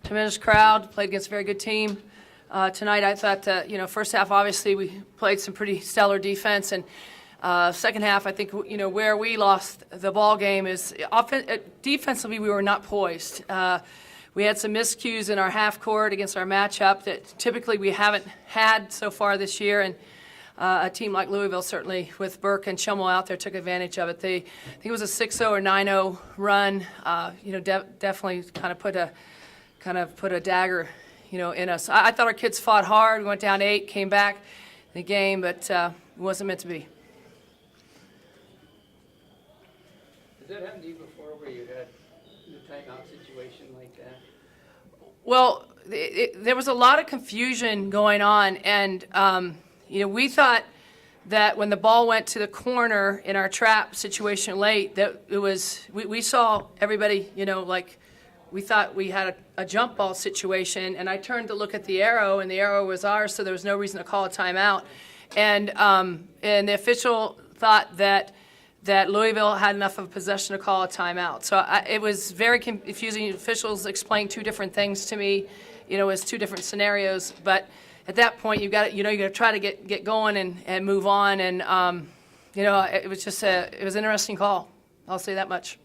Tremendous crowd, played against a very good team. Tonight I thought that, first half obviously we played some pretty stellar defense, and second half I think, where we lost the ball game is defensively we were not poised. We had some miscues in our half court against our matchup that typically we haven't had so far this year, and a team like Louisville, certainly with Burke and Schummel out there, took advantage of it. I think it was a 6-0 or 9-0 run. Definitely kind of put a dagger, in us. I thought our kids fought hard. We went down 8, came back in the game, but it wasn't meant to be. Has that happened to you before, where you had the timeout situation like that? Well, there was a lot of confusion going on, and we thought that when the ball went to the corner in our trap situation late, that it was we saw everybody, we thought we had a jump ball situation, and I turned to look at the arrow, and the arrow was ours, so there was no reason to call a timeout. And the official thought that Louisville had enough of a possession to call a timeout. So it was very confusing. Officials explained two different things to me, as two different scenarios. But at that point, you got to try to get going and move on. And it was just it was an interesting call. I'll say that much.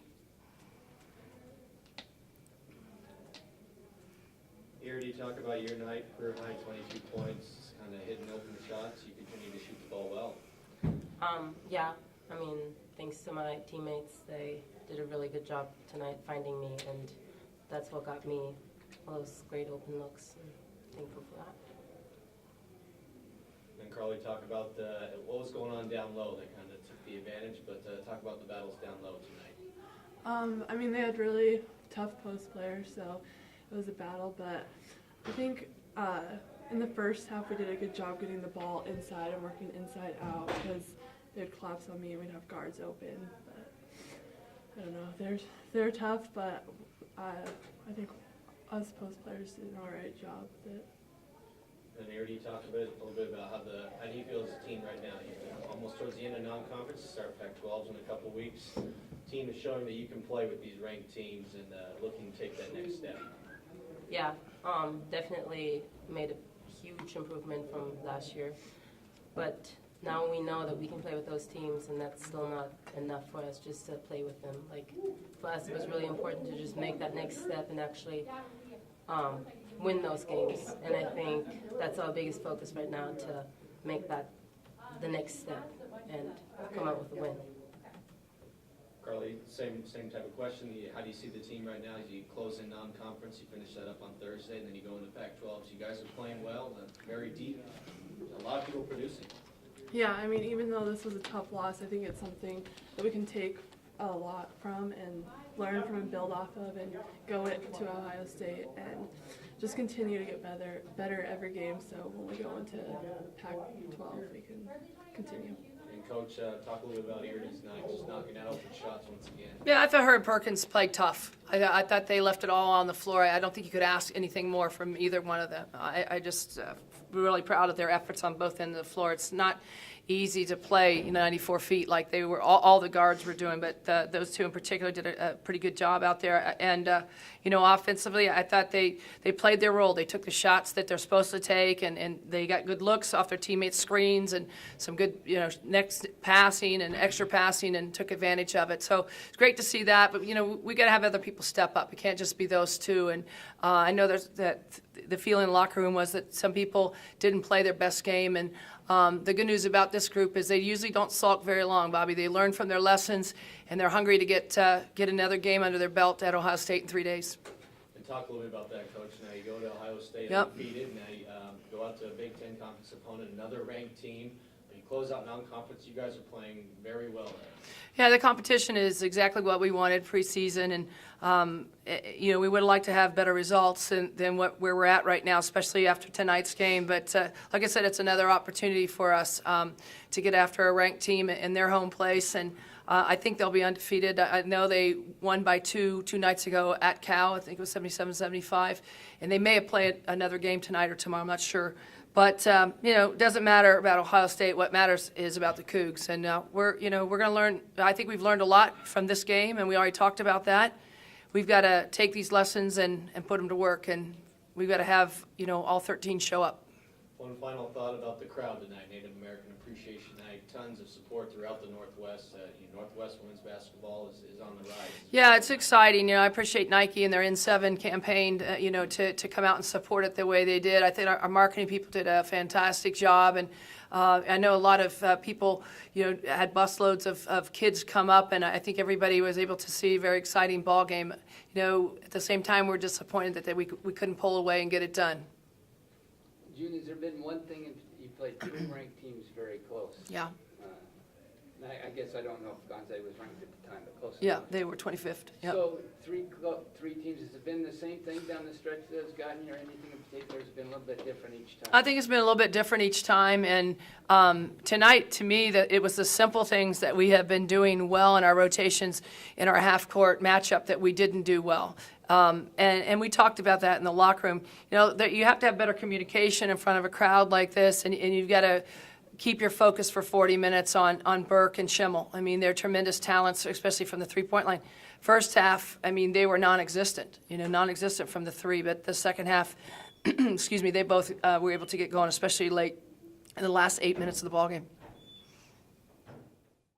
Ireti, talk about your night, career high 22 points, kind of hitting open shots. You continue to shoot the ball well. Yeah, thanks to my teammates, they did a really good job tonight finding me, and that's what got me all those great open looks. I'm thankful for that. And Carly, talk about what was going on down low that kind of took the advantage, but talk about the battles down low tonight. They had really tough post players, so it was a battle, but I think in the first half we did a good job getting the ball inside and working inside out, because they'd collapse on me and we'd have guards open. But I don't know, they're tough, but I think us post players did an alright job with it. And Ireti, talk a little bit about how do you feel as a team right now? You're almost towards the end of non-conference, start Pac-12s in a couple weeks. Team is showing that you can play with these ranked teams and looking to take that next step. Yeah, definitely made a huge improvement from last year, but now we know that we can play with those teams, and that's still not enough for us just to play with them. For us, it was really important to just make that next step and actually win those games. And I think that's our biggest focus right now, to make that the next step and come out with a win. Carly, same type of question. How do you see the team right now? As you close in non-conference, you finish that up on Thursday, and then you go into Pac-12. You guys are playing well, very deep. A lot of people producing. Yeah, even though this was a tough loss, I think it's something that we can take a lot from and learn from and build off of, and go to Ohio State and just continue to get better every game, so when we go into Pac-12 we can continue. And Coach, talk a little bit about Ireti tonight, just knocking out open shots once again. Yeah, I thought her and Perkins played tough. I thought they left it all on the floor. I don't think you could ask anything more from either one of them. I just really proud of their efforts on both ends of the floor. It's not easy to play 94 feet like they were. All the guards were doing, but those two in particular did a pretty good job out there. And offensively, I thought they played their role. They took the shots that they're supposed to take, and they got good looks off their teammates' screens and some good next passing and extra passing, and took advantage of it. So it's great to see that. But we got to have other people step up. It can't just be those two. And I know that the feeling in the locker room was that some people didn't play their best game, and the good news about this group is they usually don't sulk very long, Bobby. They learn from their lessons, and they're hungry to get another game under their belt at Ohio State in 3 days. And talk a little bit about that, Coach. Now you go to Ohio State undefeated. Now you go out to a Big Ten conference opponent, another ranked team. When you close out non-conference, you guys are playing very well there. Yeah, the competition is exactly what we wanted preseason, and we would like to have better results than where we're at right now, especially after tonight's game. But like I said, it's another opportunity for us to get after a ranked team in their home place, and I think they'll be undefeated. I know they won by two nights ago at Cal. I think it was 77-75, and they may have played another game tonight or tomorrow. I'm not sure. But it doesn't matter about Ohio State. What matters is about the Cougs, and we're going to learn. I think we've learned a lot from this game, and we already talked about that. we've got to take these lessons and put them to work, and we've got to have, all 13 show up. One final thought about the crowd tonight, Native American Appreciation Night, tons of support throughout the Northwest. Northwest women's basketball is on the rise. Yeah, it's exciting. I appreciate Nike and their In7 campaign, to come out and support it the way they did. I think our marketing people did a fantastic job, and I know a lot of people, had busloads of kids come up, and I think everybody was able to see a very exciting ball game. At the same time, we're disappointed that we couldn't pull away and get it done. June, has there been one thing, you played two ranked teams very close? Yeah. I guess I don't know if Gonzaga was ranked at the time, but close Yeah, enough. they were 25th. Yep. So three teams, has it been the same thing down the stretch that has gotten here? Anything in particular has been a little bit different each time? I think it's been a little bit different each time, and tonight, to me, that it was the simple things that we have been doing well in our rotations in our half-court matchup that we didn't do well. And we talked about that in the locker room. That you have to have better communication in front of a crowd like this, and you've got to keep your focus for 40 minutes on Burke and Schimmel. I mean, they're tremendous talents, especially from the three-point line. First half, I mean, they were non-existent, non-existent from the three, but the second half, excuse me, they both were able to get going, especially late in the last 8 minutes of the ballgame.